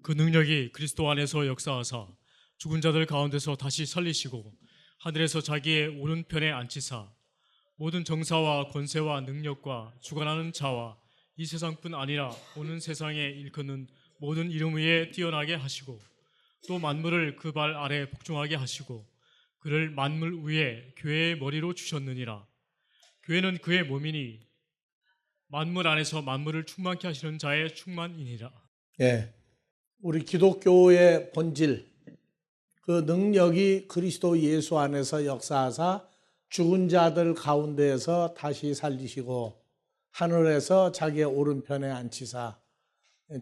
그 능력이 그리스도 안에서 역사하사 죽은 자들 가운데서 다시 살리시고 하늘에서 자기의 오른편에 앉히사 모든 정사와 권세와 능력과 주관하는 자와 이 세상뿐 아니라 오는 세상에 일컫는 모든 이름 위에 뛰어나게 하시고 또 만물을 그 발 아래 복종하게 하시고 그를 만물 위에 교회의 머리로 주셨느니라. 교회는 그의 몸이니 만물 안에서 만물을 충만케 하시는 자의 충만이니라. 예, 우리 기독교의 본질, 그 능력이 그리스도 예수 안에서 역사하사 죽은 자들 가운데에서 다시 살리시고 하늘에서 자기의 오른편에 앉히사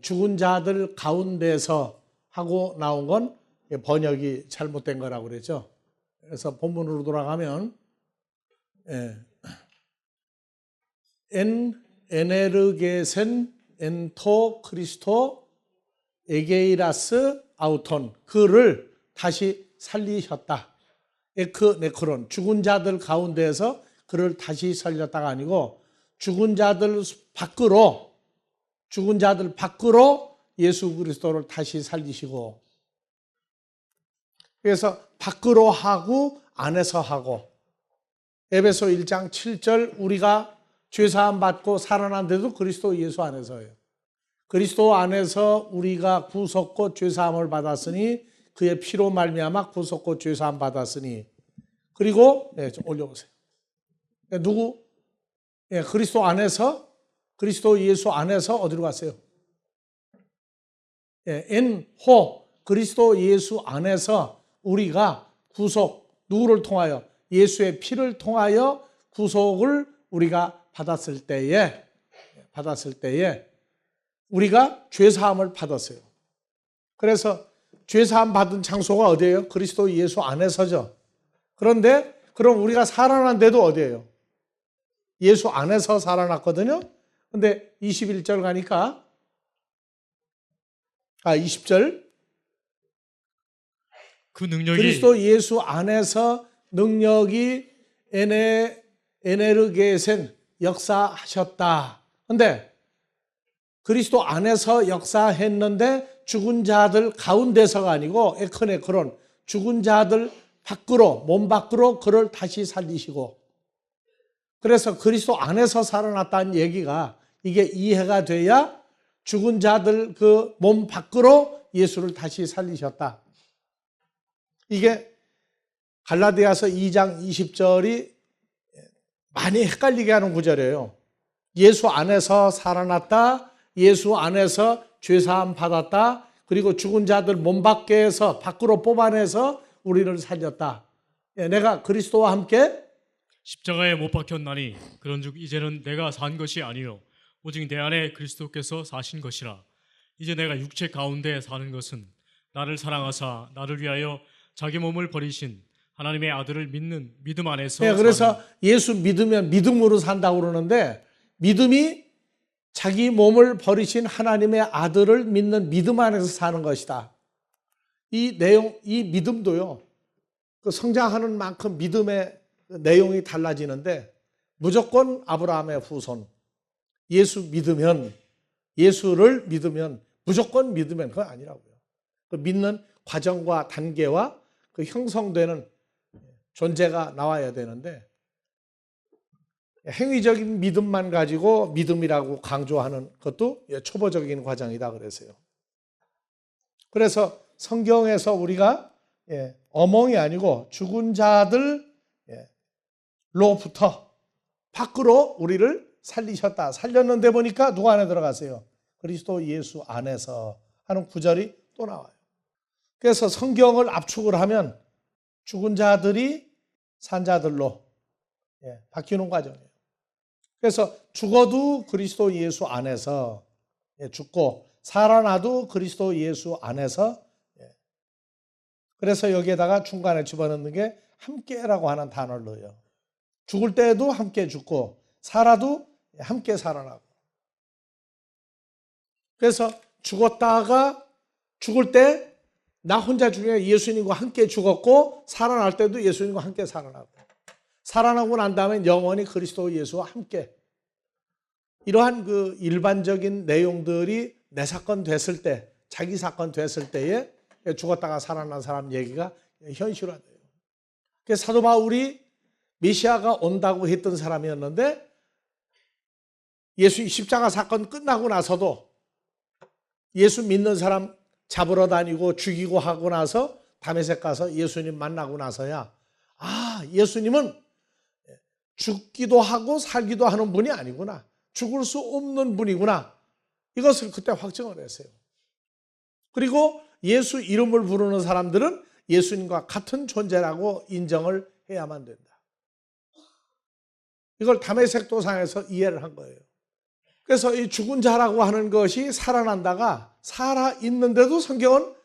죽은 자들 가운데서 하고 나온 건 번역이 잘못된 거라고 그랬죠. 그래서 본문으로 돌아가면 에네르게센 엔토 크리스토 에게이라스 아우톤, 그를 다시 살리셨다. 에크 네크론, 죽은 자들 가운데에서 그를 다시 살렸다가 아니고 죽은 자들 밖으로 예수 그리스도를 다시 살리시고, 그래서 밖으로 하고 안에서 하고, 에베소 1장 7절 우리가 죄사함 받고 살아난데도 그리스도 예수 안에서예요. 그리스도 안에서 우리가 구속고 죄사함을 받았으니 그의 피로 말미암아 구속고 죄사함 받았으니, 그리고 좀 올려보세요. 누구? 그리스도 안에서, 그리스도 예수 안에서 어디로 갔어요? 엔호, 그리스도 예수 안에서 우리가 구속, 누구를 통하여? 예수의 피를 통하여 구속을 우리가 받았을 때에 우리가 죄사함을 받았어요. 그래서 죄사함 받은 장소가 어디예요? 그리스도 예수 안에서죠. 그런데 그럼 우리가 살아난 데도 어디예요? 예수 안에서 살아났거든요. 근데 21절 가니까 20절 그 능력이 그리스도 예수 안에서 능력이 에네르게센 역사하셨다. 근데 그리스도 안에서 역사했는데 죽은 자들 가운데서가 아니고 에크네크론, 죽은 자들 밖으로, 몸 밖으로 그를 다시 살리시고, 그래서 그리스도 안에서 살아났다는 얘기가 이게 이해가 돼야 죽은 자들 그 몸 밖으로 예수를 다시 살리셨다. 이게 갈라디아서 2장 20절이 많이 헷갈리게 하는 구절이에요. 예수 안에서 살아났다, 예수 안에서 죄사함 받았다, 그리고 죽은 자들 몸 밖에서 밖으로 뽑아내서 우리를 살렸다. 내가 그리스도와 함께 십자가에 못 박혔나니 그런즉 이제는 내가 산 것이 아니요 오직 내 안에 그리스도께서 사신 것이라. 이제 내가 육체 가운데 사는 것은 나를 사랑하사 나를 위하여 자기 몸을 버리신 하나님의 아들을 믿는 믿음 안에서 그래서 예수 믿으면 믿음으로 산다고 그러는데, 믿음이 자기 몸을 버리신 하나님의 아들을 믿는 믿음 안에서 사는 것이다. 이 내용, 이 믿음도요, 그 성장하는 만큼 믿음의 내용이 달라지는데, 무조건 아브라함의 후손, 예수를 믿으면 무조건 믿으면 그건 아니라고요. 그 믿는 과정과 단계와 그 형성되는 존재가 나와야 되는데, 행위적인 믿음만 가지고 믿음이라고 강조하는 것도 초보적인 과정이다 그랬어요. 그래서 성경에서 우리가 어몽이 아니고 죽은 자들로부터 밖으로 우리를 살리셨다. 살렸는데 보니까 누구 안에 들어갔어요? 그리스도 예수 안에서 하는 구절이 또 나와요. 그래서 성경을 압축을 하면 죽은 자들이 산 자들로 바뀌는 과정이에요. 그래서 죽어도 그리스도 예수 안에서 죽고, 살아나도 그리스도 예수 안에서. 그래서 여기에다가 중간에 집어넣는 게 함께라고 하는 단어를 넣어요. 죽을 때도 함께 죽고 살아도 함께 살아나고. 그래서 죽을 때 나 혼자 죽으면 예수님과 함께 죽었고, 살아날 때도 예수님과 함께 살아나고, 살아나고 난 다음에 영원히 그리스도 예수와 함께. 이러한 그 일반적인 내용들이 내 사건 됐을 때, 자기 사건 됐을 때에 죽었다가 살아난 사람 얘기가 현실화돼요. 그래서 사도 바울이 메시아가 온다고 했던 사람이었는데 예수 십자가 사건 끝나고 나서도 예수 믿는 사람 잡으러 다니고 죽이고 하고 나서 다메섹 가서 예수님 만나고 나서야 예수님은 죽기도 하고 살기도 하는 분이 아니구나. 죽을 수 없는 분이구나. 이것을 그때 확증을 했어요. 그리고 예수 이름을 부르는 사람들은 예수님과 같은 존재라고 인정을 해야만 된다. 이걸 다메섹 도상에서 이해를 한 거예요. 그래서 이 죽은 자라고 하는 것이 살아난다가 살아있는데도 성경은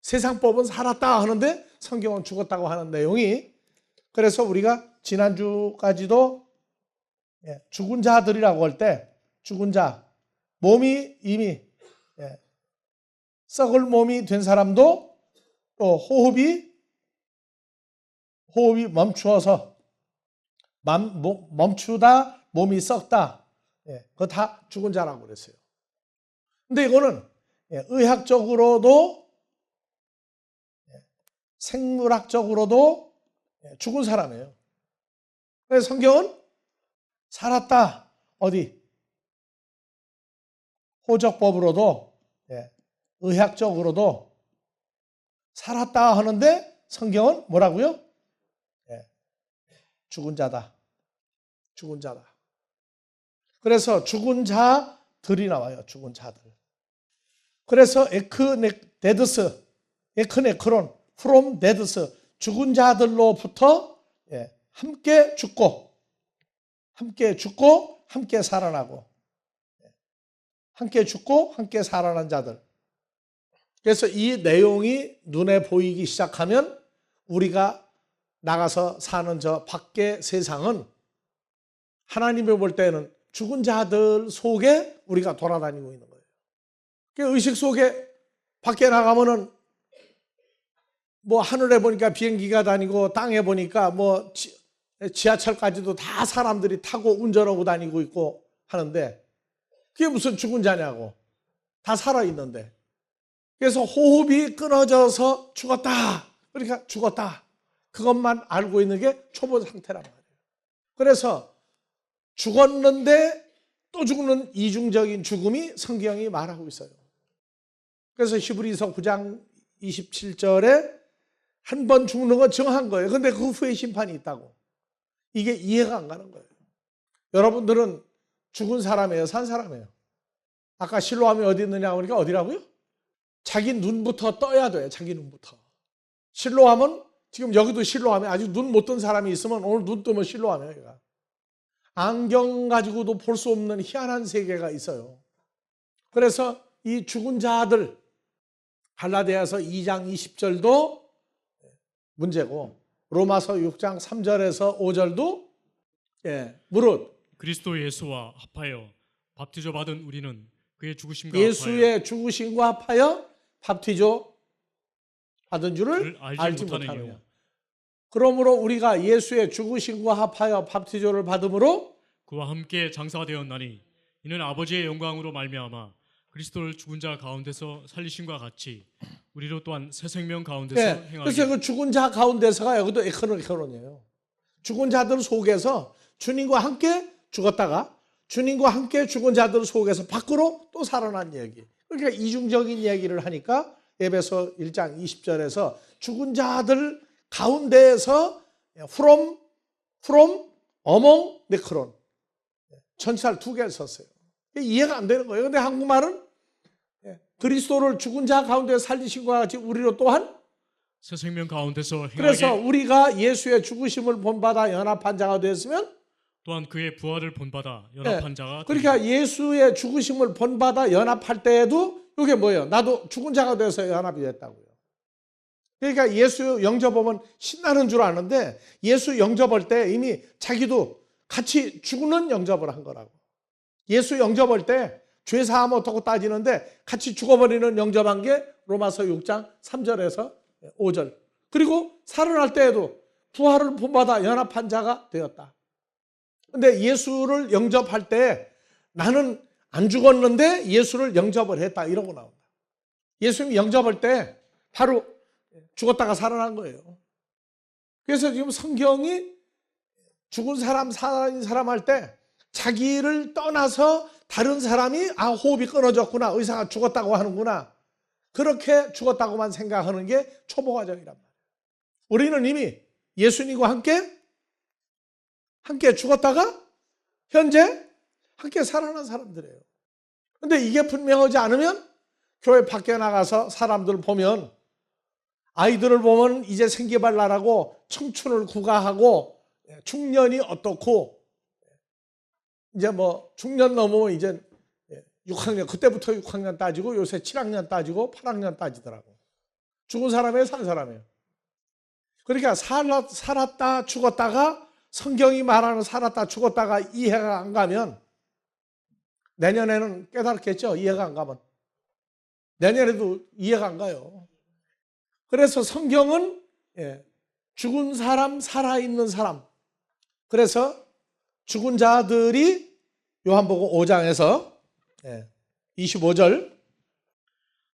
세상법은 살았다 하는데 성경은 죽었다고 하는 내용이, 그래서 우리가 지난주까지도 죽은 자들이라고 할 때 죽은 자, 몸이 이미 썩을 몸이 된 사람도 또 호흡이 멈추어서 멈추다 몸이 썩다, 그거 다 죽은 자라고 그랬어요. 근데 이거는 의학적으로도 생물학적으로도 죽은 사람이에요. 그래서 성경은 살았다. 어디? 호적법으로도 의학적으로도 살았다 하는데 성경은 뭐라고요? 죽은 자다. 죽은 자다. 그래서 죽은 자들이 나와요. 죽은 자들. 그래서 에크네크론, from deaths, 죽은 자들로부터 함께 죽고 함께 살아나고, 함께 죽고 함께 살아난 자들. 그래서 이 내용이 눈에 보이기 시작하면 우리가 나가서 사는 저 밖의 세상은 하나님이 볼 때는 죽은 자들 속에 우리가 돌아다니고 있는 거예요. 의식 속에 밖에 나가면은 뭐 하늘에 보니까 비행기가 다니고 땅에 보니까 뭐 지하철까지도 다 사람들이 타고 운전하고 다니고 있고 하는데 그게 무슨 죽은 자냐고. 다 살아있는데. 그래서 호흡이 끊어져서 죽었다. 그러니까 죽었다. 그것만 알고 있는 게 초보 상태란 말이에요. 그래서 죽었는데 또 죽는 이중적인 죽음이 성경이 말하고 있어요. 그래서 히브리서 9장 27절에 한 번 죽는 건 정한 거예요. 근데 그 후에 심판이 있다고. 이게 이해가 안 가는 거예요. 여러분들은 죽은 사람이에요? 산 사람이에요? 아까 실로암이 어디 있느냐 하니까 어디라고요? 자기 눈부터 떠야 돼요. 자기 눈부터. 실로암은 지금 여기도 실로암에 아직 눈 못 뜬 사람이 있으면 오늘 눈 뜨면 실로암이에요. 얘가. 안경 가지고도 볼 수 없는 희한한 세계가 있어요. 그래서 이 죽은 자들, 갈라디아서 2장 20절도 문제고 로마서 6장 3절에서 5절도 무릇 그리스도 예수와 합하여 밥티조 받은 우리는 그의 죽으심과 예수의 합하여 죽으심과 합하여 밥티조 받은 줄을 알지 못하느니요. 못하느냐. 그러므로 우리가 예수의 죽으심과 합하여 밥티조를 받음으로 그와 함께 장사가 되었나니 이는 아버지의 영광으로 말미암아 그리스도를 죽은 자 가운데서 살리심과 같이 우리로 또한 새 생명 가운데서 행하게. 그래서 그 죽은 자 가운데서가 여기도 에크론이에요. 죽은 자들 속에서 주님과 함께 죽었다가 주님과 함께 죽은 자들 속에서 밖으로 또 살아난 얘기. 그러니까 이중적인 얘기를 하니까 에베소 1장 20절에서 죽은 자들 가운데에서 from among necron 전치사를 2개를 썼어요. 이해가 안 되는 거예요. 그런데 한국말은 그리스도를 죽은 자 가운데 살리신 것과 같이 우리로 또한 새 생명 가운데서 행하게. 그래서 우리가 예수의 죽으심을 본받아 연합한 자가 되었으면 또한 그의 부활을 본받아 연합한 자가 그러니까 예수의 죽으심을 본받아 연합할 때에도 이게 뭐예요? 나도 죽은 자가 돼서 연합이 됐다고요. 그러니까 예수 영접하면 신나는 줄 아는데 예수 영접할 때 이미 자기도 같이 죽는 영접을 한 거라고. 예수 영접할 때 죄사함 어떻고 따지는데 같이 죽어버리는 영접한 게 로마서 6장 3절에서 5절. 그리고 살아날 때에도 부활을 본받아 연합한 자가 되었다. 근데 예수를 영접할 때 나는 안 죽었는데 예수를 영접을 했다 이러고 나온다. 예수님이 영접할 때 바로 죽었다가 살아난 거예요. 그래서 지금 성경이 죽은 사람, 살아있는 사람 할 때 자기를 떠나서 다른 사람이 호흡이 끊어졌구나, 의사가 죽었다고 하는구나, 그렇게 죽었다고만 생각하는 게 초보 과정이란 말이에요. 우리는 이미 예수님과 함께 죽었다가 현재 함께 살아난 사람들이에요. 그런데 이게 분명하지 않으면 교회 밖에 나가서 사람들 보면, 아이들을 보면 이제 생기발 나라고 청춘을 구가하고 중년이 어떻고, 이제 뭐 중년 넘으면 이제 6학년, 그때부터 6학년 따지고 요새 7학년 따지고 8학년 따지더라고. 죽은 사람이에요, 산 사람이에요? 그러니까 살았다 죽었다가, 성경이 말하는 살았다 죽었다가 이해가 안 가면 내년에는 깨달겠죠. 이해가 안 가면 내년에도 이해가 안 가요. 그래서 성경은 죽은 사람, 살아있는 사람, 그래서 죽은 자들이 요한복음 5장에서 25절,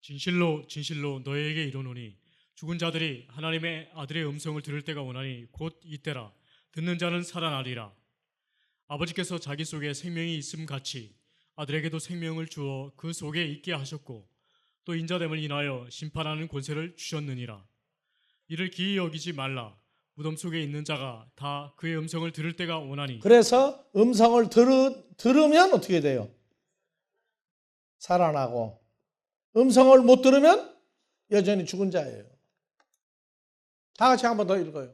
진실로 진실로 너희에게 이르노니 죽은 자들이 하나님의 아들의 음성을 들을 때가 오나니 곧 이때라. 듣는 자는 살아나리라. 아버지께서 자기 속에 생명이 있음 같이 아들에게도 생명을 주어 그 속에 있게 하셨고, 또 인자됨을 인하여 심판하는 권세를 주셨느니라. 이를 기이 여기지 말라. 무덤 속에 있는 자가 다 그의 음성을 들을 때가 오나니. 그래서 음성을 들으면 어떻게 돼요? 살아나고, 음성을 못 들으면 여전히 죽은 자예요. 다 같이 한 번 더 읽어요.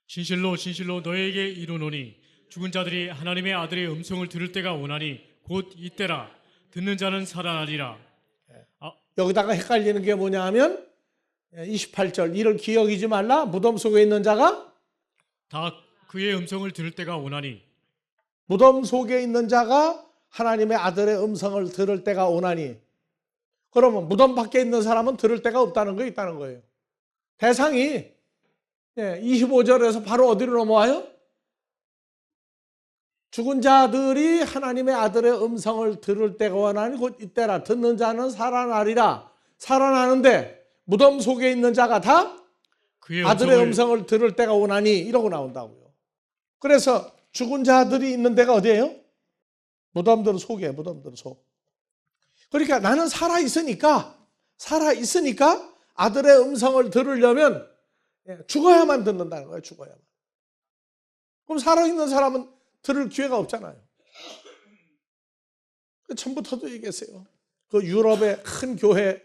진실로 진실로 너희에게 이르노니 죽은 자들이 하나님의 아들의 음성을 들을 때가 오나니 곧 이때라. 듣는 자는 살아나리라. 여기다가 헷갈리는 게 뭐냐 하면 28절, 이를 기억이지 말라. 무덤 속에 있는 자가 다 그의 음성을 들을 때가 오나니. 무덤 속에 있는 자가 하나님의 아들의 음성을 들을 때가 오나니. 그러면 무덤 밖에 있는 사람은 들을 데가 없다는 거 있다는 거예요. 대상이 25절에서 바로 어디로 넘어와요? 죽은 자들이 하나님의 아들의 음성을 들을 때가 오나니 곧 이때라. 듣는 자는 살아나리라. 살아나는데 무덤 속에 있는 자가 다 그의 아들의 음성을 들을 때가 오나니, 이러고 나온다고요. 그래서 죽은 자들이 있는 데가 어디예요? 무덤들 속에, 무덤들 속. 그러니까 나는 살아있으니까 아들의 음성을 들으려면 죽어야만 듣는다는 거예요. 죽어야만. 그럼 살아있는 사람은 들을 기회가 없잖아요. 처음부터도 얘기했어요. 그 유럽의 큰 교회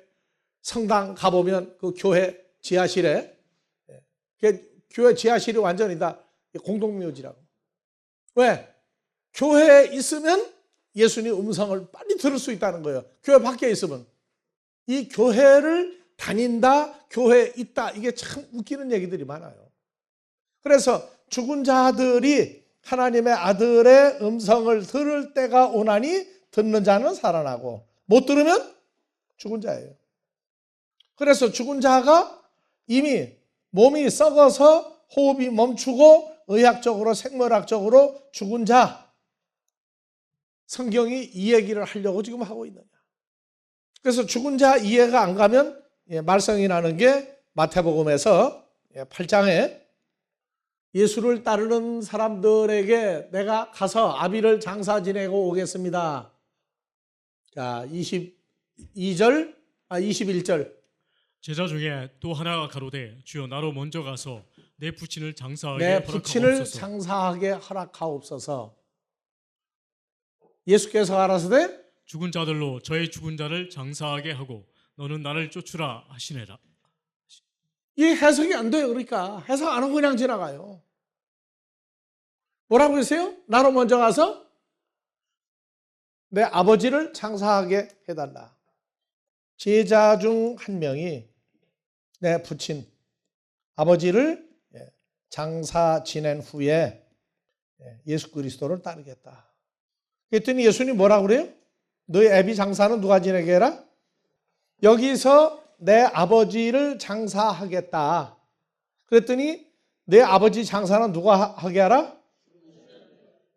성당 가보면 그 교회 지하실에, 교회 지하실이 완전히 다 공동묘지라고. 왜? 교회에 있으면 예수님 음성을 빨리 들을 수 있다는 거예요. 교회 밖에 있으면. 이 교회를 다닌다, 교회에 있다, 이게 참 웃기는 얘기들이 많아요. 그래서 죽은 자들이 하나님의 아들의 음성을 들을 때가 오나니 듣는 자는 살아나고, 못 들으면 죽은 자예요. 그래서 죽은 자가 이미 몸이 썩어서 호흡이 멈추고 의학적으로, 생물학적으로 죽은 자, 성경이 이 얘기를 하려고 지금 하고 있느냐. 그래서 죽은 자 이해가 안 가면 말썽이 나는 게 마태복음에서 8장에 예수를 따르는 사람들에게 내가 가서 아비를 장사 지내고 오겠습니다. 자, 21절. 제자 중에 또 하나가 가로되 주여 나로 먼저 가서 내 부친을 장사하게 내 부친을 허락하옵소서. 장사하게 허락하옵소서. 예수께서 가라사대 죽은 자들로 저의 죽은 자를 장사하게 하고 너는 나를 쫓으라 하시니라. 이 해석이 안 돼요. 그러니까 해석 안 하고 그냥 지나가요. 뭐라고 했어요? 나로 먼저 가서 내 아버지를 장사하게 해달라. 제자 중 한 명이 내 부친 아버지를 장사 지낸 후에 예수 그리스도를 따르겠다. 그랬더니 예수님이 뭐라고 그래요? 너희 애비 장사는 누가 지내게 해라? 여기서 내 아버지를 장사하겠다. 그랬더니 내 아버지 장사는 누가 하게 하라?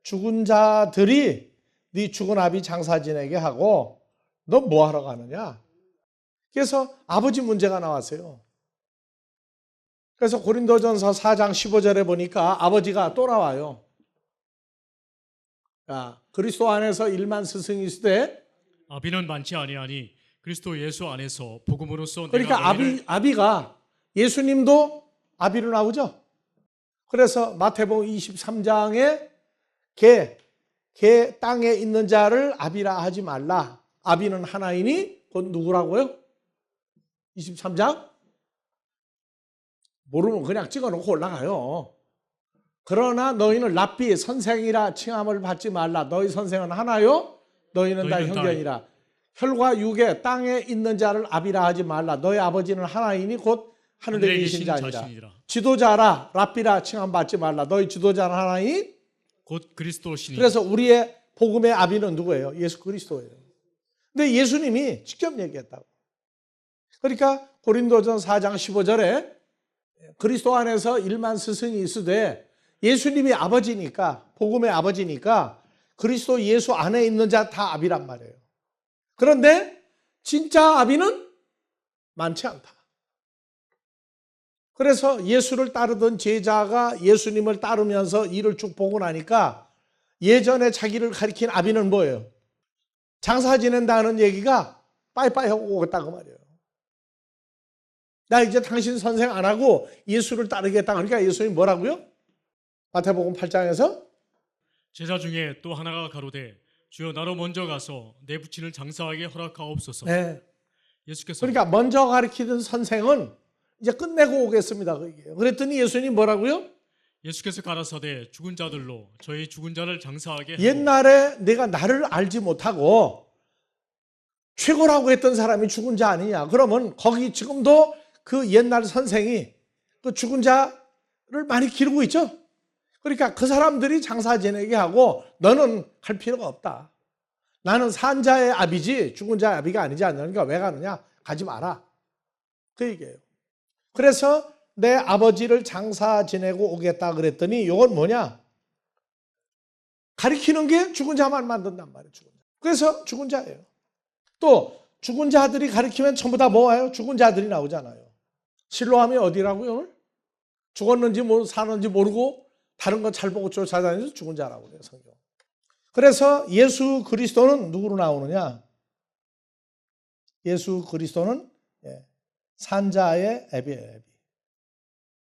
죽은 자들이 네 죽은 아비 장사 지내게 하고, 너 뭐 하러 가느냐? 그래서 아버지 문제가 나왔어요. 그래서 고린도전서 4장 15절에 보니까 아버지가 또 나와요. 그리스도 안에서 일만 스승이 있으되, 아비는 많지 아니하니 그리스도 예수 안에서 복음으로써 그러니까 내가 너희를 아비가 예수님도 아비로 나오죠. 그래서 마태복음 23장에 개 땅에 있는 자를 아비라 하지 말라. 아비는 하나이니 곧 누구라고요? 23장? 모르면 그냥 찍어놓고 올라가요. 그러나 너희는 랍비 선생이라 칭함을 받지 말라. 너희 선생은 하나요? 너희는 다 너희는 다 형제니라. 혈과 육에 땅에 있는 자를 아비라 하지 말라. 너희 아버지는 하나이니 곧 하늘에 계신 자니라. 자신이라. 지도자라 랍비라 칭함 받지 말라. 너희 지도자는 하나이니 곧 그리스도시니. 그래서 우리의 복음의 아비는 누구예요? 예수 그리스도예요. 근데 예수님이 직접 얘기했다고. 그러니까 고린도전 4장 15절에 그리스도 안에서 일만 스승이 있으되 예수님이 아버지니까, 복음의 아버지니까 그리스도 예수 안에 있는 자 다 아비란 말이에요. 그런데 진짜 아비는 많지 않다. 그래서 예수를 따르던 제자가 예수님을 따르면서 일을 쭉 보고 나니까 예전에 자기를 가리킨 아비는 뭐예요? 장사 지낸다는 얘기가 빠이빠이 하고 오겠다 그 말이에요. 나 이제 당신 선생 안 하고 예수를 따르겠다. 그러니까 예수님이 뭐라고요? 마태복음 8장에서 제자 중에 또 하나가 가로되 주여 나로 먼저 가서 내 부친을 장사하게 허락하옵소서. 네. 예수께서 그러니까 먼저 가르치던 선생은 이제 끝내고 오겠습니다. 그랬더니 예수님 뭐라고요? 예수께서 가라사대 죽은 자들로 저희 죽은 자를 장사하게 하고 옛날에 내가 나를 알지 못하고 최고라고 했던 사람이 죽은 자 아니냐. 그러면 거기 지금도 그 옛날 선생이 그 죽은 자를 많이 기르고 있죠. 그러니까 그 사람들이 장사 지내게 하고 너는 갈 필요가 없다. 나는 산 자의 아비지 죽은 자의 아비가 아니지 않느니까 왜 가느냐? 가지 마라. 그 얘기예요. 그래서 내 아버지를 장사 지내고 오겠다 그랬더니 이건 뭐냐? 가리키는 게 죽은 자만 만든단 말이에요. 죽은 자. 그래서 죽은 자예요. 또 죽은 자들이 가리키면 전부 다 뭐예요? 죽은 자들이 나오잖아요. 실로암이 어디라고요? 오늘? 죽었는지 뭐 사는지 모르고 다른 거 잘 보고 쫓아다니면서 죽은 자라고 그래요. 성경. 그래서 예수 그리스도는 누구로 나오느냐? 예수 그리스도는 산자의 애비예요. 애비.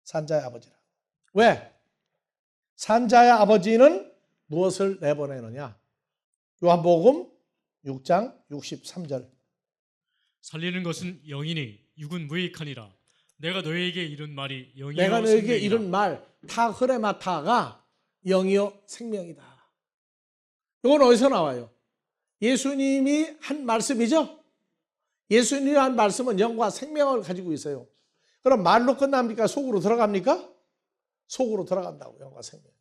산자의 아버지라. 왜? 산자의 아버지는 무엇을 내보내느냐? 요한복음 6장 63절. 살리는 것은 영이니 육은 무익하니라. 내가 너희에게 이른 말이 영이요 내가 너에게 생명이라. 이른 말 타흐레마타가 영이요 생명이다. 이건 어디서 나와요? 예수님이 한 말씀이죠? 예수님이 한 말씀은 영과 생명을 가지고 있어요. 그럼 말로 끝납니까? 속으로 들어갑니까? 속으로 들어간다고, 영과 생명.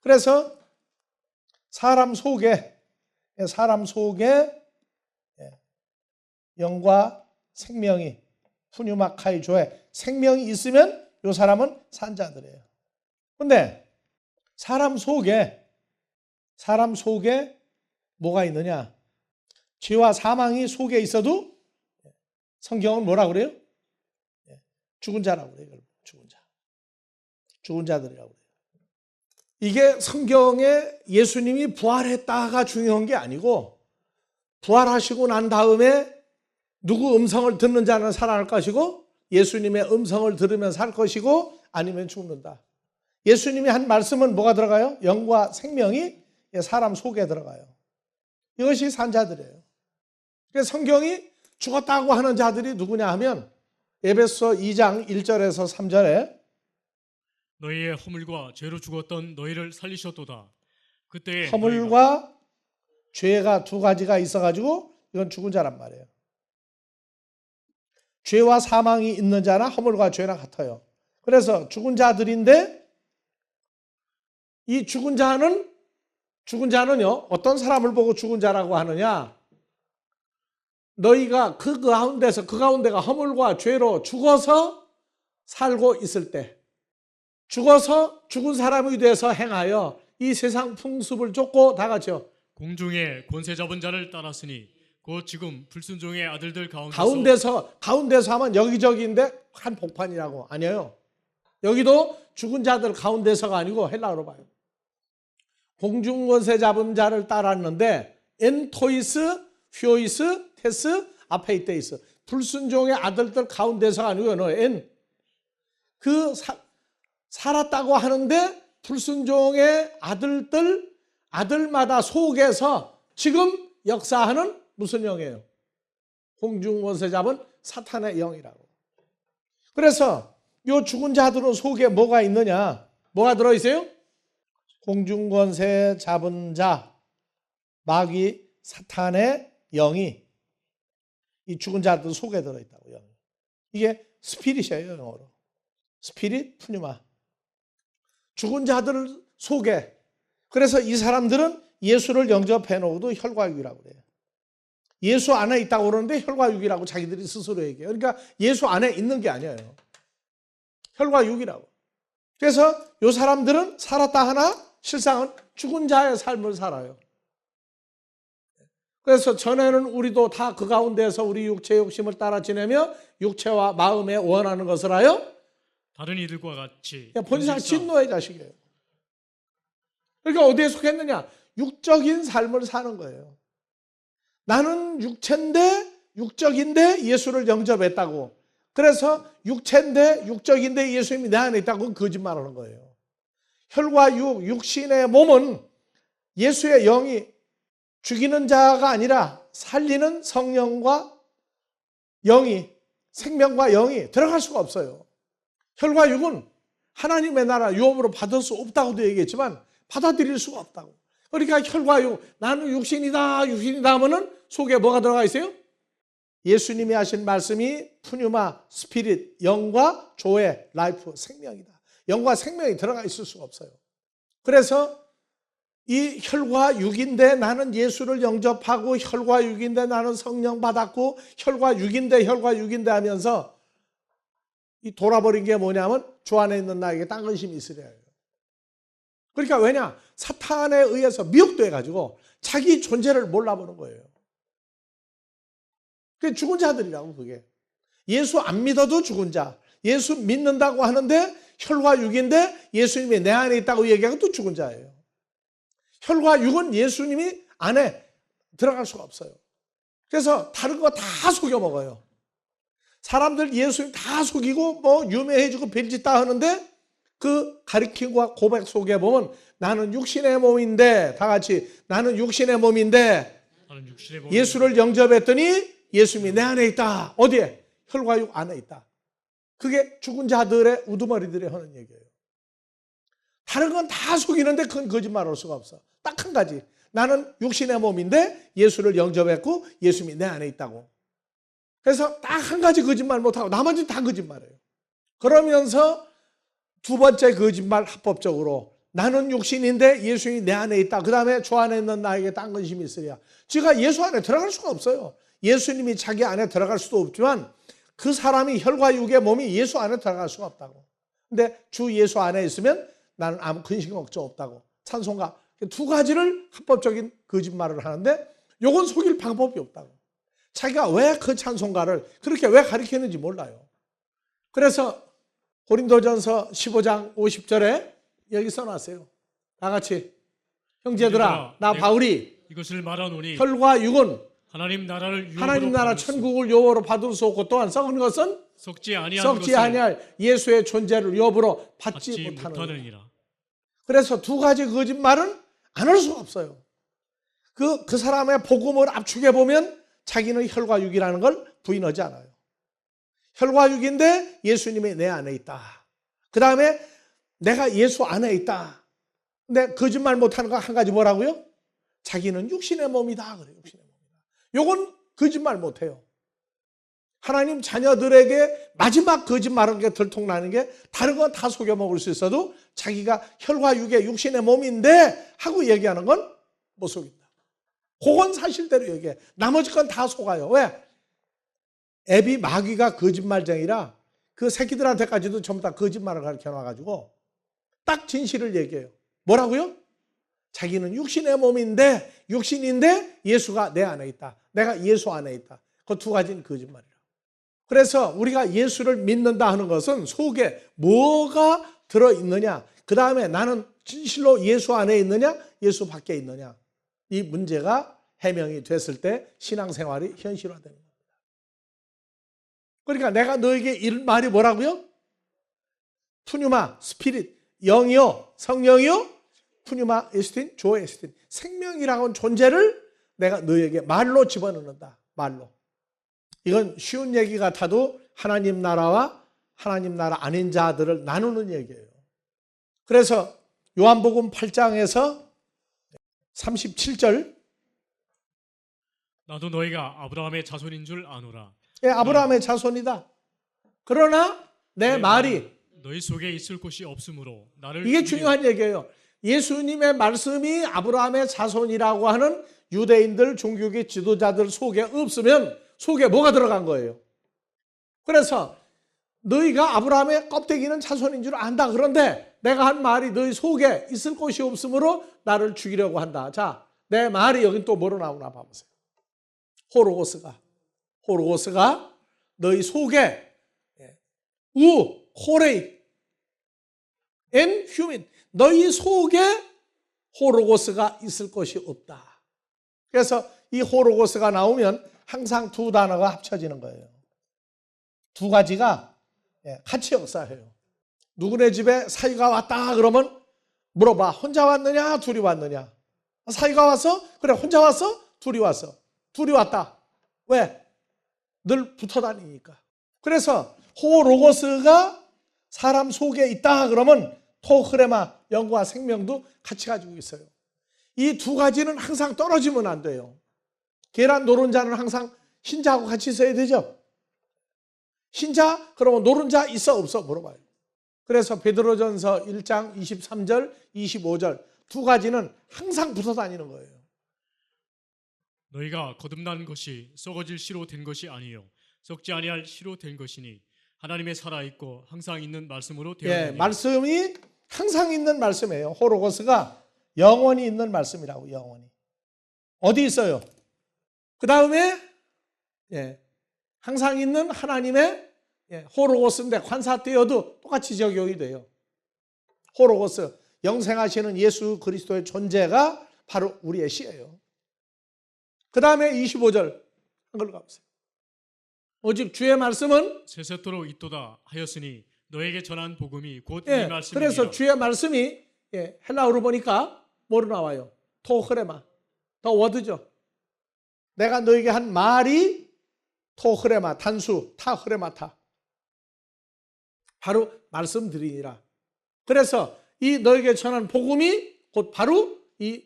그래서 사람 속에 영과 생명이 푸뉴마카이조에 생명이 있으면 이 사람은 산 자들이에요. 그런데 사람 속에 뭐가 있느냐? 죄와 사망이 속에 있어도 성경은 뭐라 그래요? 죽은 자라고 그래요. 죽은 자들이라고 그래요. 이게 성경에 예수님이 부활했다가 중요한 게 아니고 부활하시고 난 다음에 누구 음성을 듣는 자는 살아날 것이고 예수님의 음성을 들으면 살 것이고 아니면 죽는다. 예수님이 한 말씀은 뭐가 들어가요? 영과 생명이 사람 속에 들어가요. 이것이 산 자들이에요. 그래서 성경이 죽었다고 하는 자들이 누구냐 하면 에베소 2장 1절에서 3절에 너희의 허물과 죄로 죽었던 너희를 살리셨도다. 그때 허물과 죄가 두 가지가 있어가지고 이건 죽은 자란 말이에요. 죄와 사망이 있는 자나 허물과 죄나 같아요. 그래서 죽은 자들인데 이 죽은 자는요 어떤 사람을 보고 죽은 자라고 하느냐? 너희가 그 가운데가 허물과 죄로 죽어서 살고 있을 때, 죽어서 죽은 사람이 돼서 행하여 이 세상 풍습을 쫓고 다 같이요. 공중에 권세 잡은 자를 따랐으니 곧 지금 불순종의 아들들 가운데서 가운데서 하면 여기저기인데 한 복판이라고. 아니에요. 여기도 죽은 자들 가운데서가 아니고 헬라어로 봐요. 공중권세 잡은 자를 따랐는데 엔토이스, 휘오이스, 테스, 아페이테이스. 불순종의 아들들 가운데서가 아니고 살았다고 하는데 불순종의 아들마다 속에서 지금 역사하는 무슨 영이에요? 공중권세 잡은 사탄의 영이라고. 그래서 이 죽은 자들은 속에 뭐가 있느냐? 뭐가 들어있어요? 공중권세 잡은 자, 마귀, 사탄의 영이 이 죽은 자들 속에 들어있다고. 영이. 이게 스피릿이에요, 영어로. 스피릿, 푸뉴마. 죽은 자들 속에. 그래서 이 사람들은 예수를 영접해 놓고도 혈과육이라고 그래요. 예수 안에 있다고 그러는데 혈과육이라고 자기들이 스스로 얘기해요. 그러니까 예수 안에 있는 게 아니에요. 혈과육이라고. 그래서 이 사람들은 살았다 하나 실상은 죽은 자의 삶을 살아요. 그래서 전에는 우리도 다 그 가운데서 우리 육체의 욕심을 따라 지내며 육체와 마음에 원하는 것을 하여 다른 이들과 같이 본질상 진노의 자식이에요. 그러니까 어디에 속했느냐? 육적인 삶을 사는 거예요. 나는 육적인데 예수를 영접했다고. 그래서 육체인데 육적인데 예수님이 내 안에 있다고 거짓말하는 거예요. 혈과 육신의 몸은 예수의 영이 죽이는 자가 아니라 살리는 성령과 영이, 생명과 영이 들어갈 수가 없어요. 혈과 육은 하나님의 나라 유업으로 받을 수 없다고도 얘기했지만 받아들일 수가 없다고. 그러니까 혈과 육, 나는 육신이다 하면은 속에 뭐가 들어가 있어요? 예수님이 하신 말씀이 푸뉴마, 스피릿, 영과 조회, 라이프, 생명이다. 영과 생명이 들어가 있을 수가 없어요. 그래서 이 혈과 육인데 나는 예수를 영접하고 혈과 육인데 나는 성령 받았고 혈과 육인데 하면서 이 돌아버린 게 뭐냐면 주 안에 있는 나에게 딴 근심이 있으려 해요. 그러니까 왜냐? 사탄에 의해서 미혹돼 가지고 자기 존재를 몰라보는 거예요. 그게 죽은 자들이라고. 그게 예수 안 믿어도 죽은 자, 예수 믿는다고 하는데 혈과 육인데 예수님이 내 안에 있다고 얘기하고 또 죽은 자예요. 혈과 육은 예수님이 안에 들어갈 수가 없어요. 그래서 다른 거 다 속여 먹어요. 사람들 예수님 다 속이고 뭐 유명해지고 별짓 다 하는데 그 가르침과 고백 속에 보면 나는 육신의 몸인데, 다 같이 나는 육신의 몸인데 예수를 영접했더니 예수님이 내 안에 있다. 어디에? 혈과 육 안에 있다. 그게 죽은 자들의 우두머리들이 하는 얘기예요. 다른 건 다 속이는데 그건 거짓말할 수가 없어. 딱 한 가지. 나는 육신의 몸인데 예수를 영접했고 예수님이 내 안에 있다고. 그래서 딱 한 가지 거짓말 못하고 나머지는 다 거짓말이에요. 그러면서 두 번째 거짓말 합법적으로 나는 육신인데 예수님이 내 안에 있다. 그 다음에 주 안에 있는 나에게 딴 근심이 있으랴. 제가 예수 안에 들어갈 수가 없어요. 예수님이 자기 안에 들어갈 수도 없지만 그 사람이 혈과 육의 몸이 예수 안에 들어갈 수가 없다고. 근데 주 예수 안에 있으면 나는 아무 근심 걱정 없다고. 찬송가. 두 가지를 합법적인 거짓말을 하는데 요건 속일 방법이 없다고. 자기가 왜 그 찬송가를 그렇게 왜 가르치는지 몰라요. 그래서 고린도전서 15장 50절에 여기 써놨어요. 다 같이. 형제들아, 나 바울이 이것을 말하노니 혈과 육은 하나님 하나님 나라 천국을 유업으로 받을 수 없고 또한 썩은 것은 썩지 아니할 아니할 예수의 존재를 유업으로 받지 못하느니라. 그래서 두 가지 거짓말은 안 할 수가 없어요. 그 사람의 복음을 압축해 보면 자기는 혈과 육이라는 걸 부인하지 않아요. 혈과 육인데 예수님이 내 안에 있다. 그 다음에 내가 예수 안에 있다. 근데 거짓말 못하는 거 한 가지 뭐라고요? 자기는 육신의 몸이다. 그래요. 육신의 몸이다. 요건 거짓말 못해요. 하나님 자녀들에게 마지막 거짓말한 게 들통나는 게 다른 건 다 속여 먹을 수 있어도 자기가 혈과 육의 육신의 몸인데 하고 얘기하는 건 못 속인다. 그건 사실대로 얘기해. 나머지 건 다 속아요. 왜? 애비 마귀가 거짓말쟁이라 그 새끼들한테까지도 전부 다 거짓말을 가르쳐 놔가지고 딱 진실을 얘기해요. 뭐라고요? 자기는 육신의 몸인데, 육신인데 예수가 내 안에 있다. 내가 예수 안에 있다. 그 두 가지는 거짓말이라. 그래서 우리가 예수를 믿는다 하는 것은 속에 뭐가 들어있느냐, 그 다음에 나는 진실로 예수 안에 있느냐, 예수 밖에 있느냐, 이 문제가 해명이 됐을 때 신앙생활이 현실화되는 겁니다. 그러니까 내가 너에게 이런 말이 뭐라고요? 푸뉴마, 스피릿, 영이요, 성령이요, 푸뉴마, 에스틴, 조 에스틴, 생명이라고 하는 존재를 내가 너에게 말로 집어넣는다. 말로. 이건 쉬운 얘기 같아도 하나님 나라와 하나님 나라 아닌 자들을 나누는 얘기예요. 그래서 요한복음 8장에서 37절, 나도 너희가 아브라함의 자손인 줄 아노라. 예, 아브라함의 자손이다. 그러나 내 말이, 너희 속에 있을 곳이 없으므로 나를 이게 중요한 얘기예요. 예수님의 말씀이 아브라함의 자손이라고 하는 유대인들, 종교계 지도자들 속에 없으면 속에 뭐가 들어간 거예요? 그래서 너희가 아브라함의 껍데기는 자손인 줄 안다. 그런데 내가 한 말이 너희 속에 있을 곳이 없으므로 나를 죽이려고 한다. 자, 내 말이 여기 또 뭐로 나오나 봐보세요. 호로고스가 너희 속에 호레이 앤 휴민, 너희 속에 호로고스가 있을 것이 없다. 그래서 이 호로고스가 나오면 항상 두 단어가 합쳐지는 거예요. 두 가지가 같이 역사해요. 누구네 집에 사위가 왔다 그러면 물어봐. 혼자 왔느냐, 둘이 왔느냐? 사위가 왔어? 그래, 혼자 왔어? 둘이 왔어. 둘이 왔다. 왜? 늘 붙어 다니니까. 그래서 호로고스가 사람 속에 있다 그러면 토흐레마, 영과 생명도 같이 가지고 있어요. 이 두 가지는 항상 떨어지면 안 돼요. 계란 노른자는 항상 흰자하고 같이 있어야 되죠. 흰자? 그러면 노른자 있어 없어? 물어봐요. 그래서 베드로전서 1장 23절, 25절 두 가지는 항상 붙어 다니는 거예요. 너희가 거듭난 것이 썩어질 씨로 된 것이 아니요 썩지 아니할 씨로 된 것이니 하나님의 살아있고 항상 있는 말씀으로 되었느니라. 말씀이 항상 있는 말씀이에요. 호로고스가 영원히 있는 말씀이라고. 영원히. 어디 있어요? 그 다음에 항상 있는 하나님의 호로고스인데 관사되어도 똑같이 적용이 돼요. 호로고스, 영생하시는 예수 그리스도의 존재가 바로 우리의 씨예요. 그 다음에 25절 한글로 가보세요. 오직 주의 말씀은 세세토록 있도다 하였으니 너에게 전한 복음이 곧 이 말씀이니라. 그래서 주의 말씀이 헬라어로 보니까 뭐로 나와요? 토흐레마. 더 워드죠. 내가 너에게 한 말이 토흐레마, 단수, 타흐레마타. 바로 말씀드리니라. 그래서 이 너에게 전한 복음이 곧 바로 이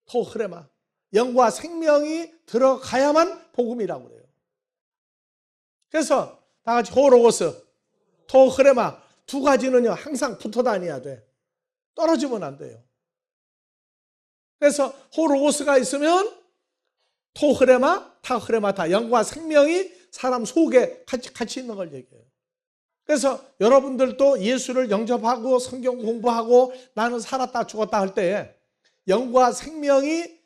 토흐레마, 영과 생명이 들어가야만 복음이라고 그래요. 그래서 다 같이 호로고스, 토흐레마 두 가지는요 항상 붙어 다녀야 돼. 떨어지면 안 돼요. 그래서 호로고스가 있으면 토흐레마, 타흐레마타, 영과 생명이 사람 속에 같이 있는 걸 얘기해요. 그래서 여러분들도 예수를 영접하고 성경 공부하고 나는 살았다 죽었다 할 때 영과 생명이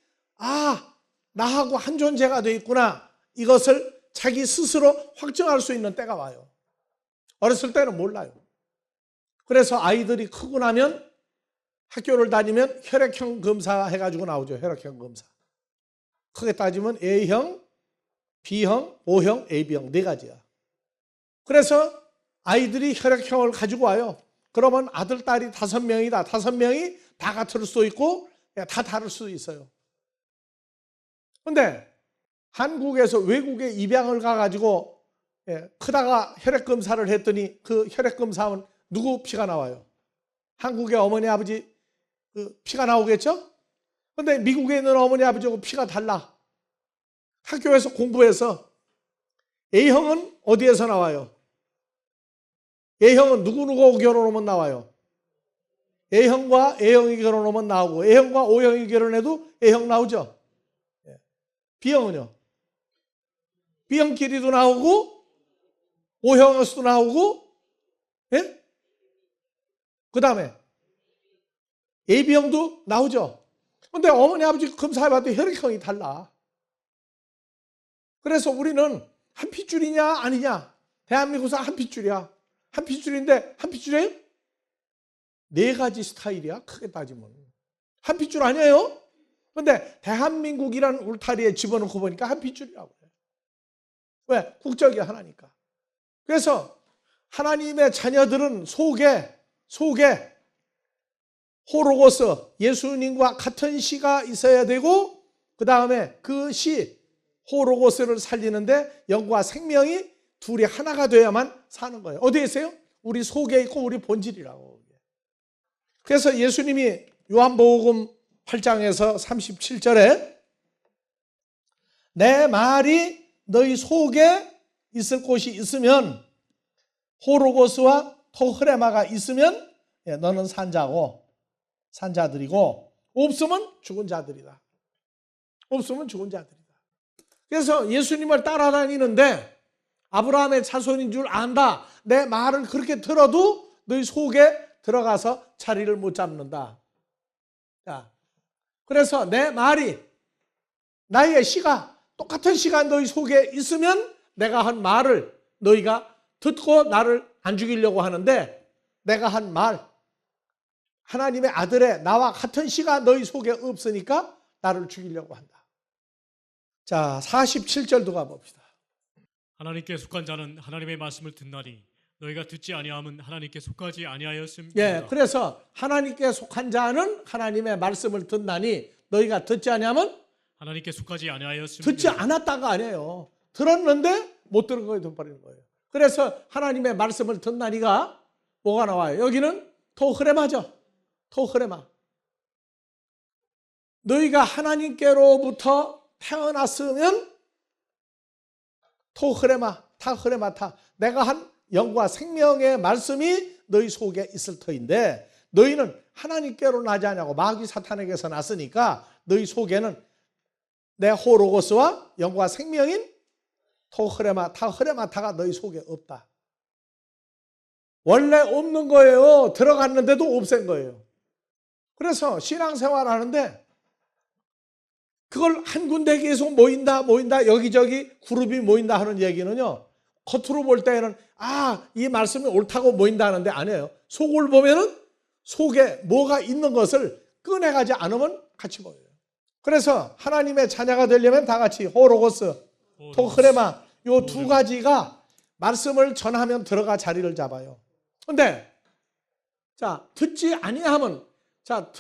나하고 한 존재가 돼 있구나, 이것을 자기 스스로 확증할 수 있는 때가 와요. 어렸을 때는 몰라요. 그래서 아이들이 크고 나면 학교를 다니면 혈액형 검사 해가지고 나오죠. 혈액형 검사. 크게 따지면 A형, B형, O형, AB형 네 가지야. 그래서 아이들이 혈액형을 가지고 와요. 그러면 아들, 딸이 5명이다. 5명이 다 같을 수도 있고 다 다를 수도 있어요. 그런데 한국에서 외국에 입양을 가가지고 크다가 혈액검사를 했더니 그 혈액검사는 누구 피가 나와요? 한국의 어머니, 아버지 그 피가 나오겠죠? 그런데 미국에 있는 어머니, 아버지하고 피가 달라. 학교에서 공부해서 A형은 어디에서 나와요? A형은 누구누구하고 결혼하면 나와요? A형과 A형이 결혼하면 나오고 A형과 O형이 결혼해도 A형 나오죠? B형은요? B형끼리도 나오고 O형에서도 나오고 그 다음에 AB형도 나오죠? 근데 어머니 아버지 검사해봐도 혈액형이 달라. 그래서 우리는 한 핏줄이냐 아니냐. 대한민국에서 한 핏줄이야. 한 핏줄인데 한 핏줄이에요? 네 가지 스타일이야. 크게 따지면. 한 핏줄 아니에요? 근데 대한민국이라는 울타리에 집어넣고 보니까 한 핏줄이라고 해요. 왜? 국적이 하나니까. 그래서 하나님의 자녀들은 속에 호로고스, 예수님과 같은 씨가 있어야 되고, 그 다음에 그 씨, 호로고스를 살리는데 영과 생명이 둘이 하나가 돼야만 사는 거예요. 어디에 있어요? 우리 속에 있고 우리 본질이라고. 그래서 예수님이 요한복음 8장에서 37절에 내 말이 너희 속에 있을 곳이 있으면, 호로고스와 토흐레마가 있으면 너는 산자들이고 없으면 죽은 자들이다. 없으면 죽은 자들이다. 그래서 예수님을 따라다니는데 아브라함의 자손인 줄 안다. 내 말을 그렇게 들어도 너희 속에 들어가서 자리를 못 잡는다. 자, 그래서 내 말이, 나의 씨가, 똑같은 씨가 너희 속에 있으면 내가 한 말을 너희가 듣고 나를 안 죽이려고 하는데, 내가 한 말, 하나님의 아들의 나와 같은 씨가 너희 속에 없으니까 나를 죽이려고 한다. 자, 47절도 가봅시다. 하나님께 속한 자는 하나님의 말씀을 듣나니 너희가 듣지 아니함은 하나님께 속하지 아니하였음이다. 예, 그래서 하나님께 속한 자는 하나님의 말씀을 듣나니 너희가 듣지 아니함은 하나님께 속하지 아니하였음이다. 듣지 않았다가 아니에요. 들었는데 못 들은 거예요. 덮어버리는 거예요. 그래서 하나님의 말씀을 듣나니가 뭐가 나와요? 여기는 토흐레마죠. 토흐레마. 너희가 하나님께로부터 태어났으면 토흐레마, 타흐레마타, 내가 한 영과 생명의 말씀이 너희 속에 있을 터인데, 너희는 하나님께로 나지 않냐고, 마귀 사탄에게서 났으니까 너희 속에는 내 호로고스와 영과 생명인 토흐레마, 타흐레마타가 너희 속에 없다. 원래 없는 거예요. 들어갔는데도 없앤 거예요. 그래서 신앙생활 하는데 그걸 한 군데 계속 모인다 여기저기 그룹이 모인다 하는 얘기는요, 겉으로 볼 때에는 이 말씀이 옳다고 모인다 하는데 아니에요. 속을 보면은 속에 뭐가 있는 것을 꺼내가지 않으면 같이 보여요. 그래서 하나님의 자녀가 되려면 다 같이 호로고스, 토흐레마, 요 두 가지가 말씀을 전하면 들어가 자리를 잡아요. 근데 자, 듣지 아니하면, 자,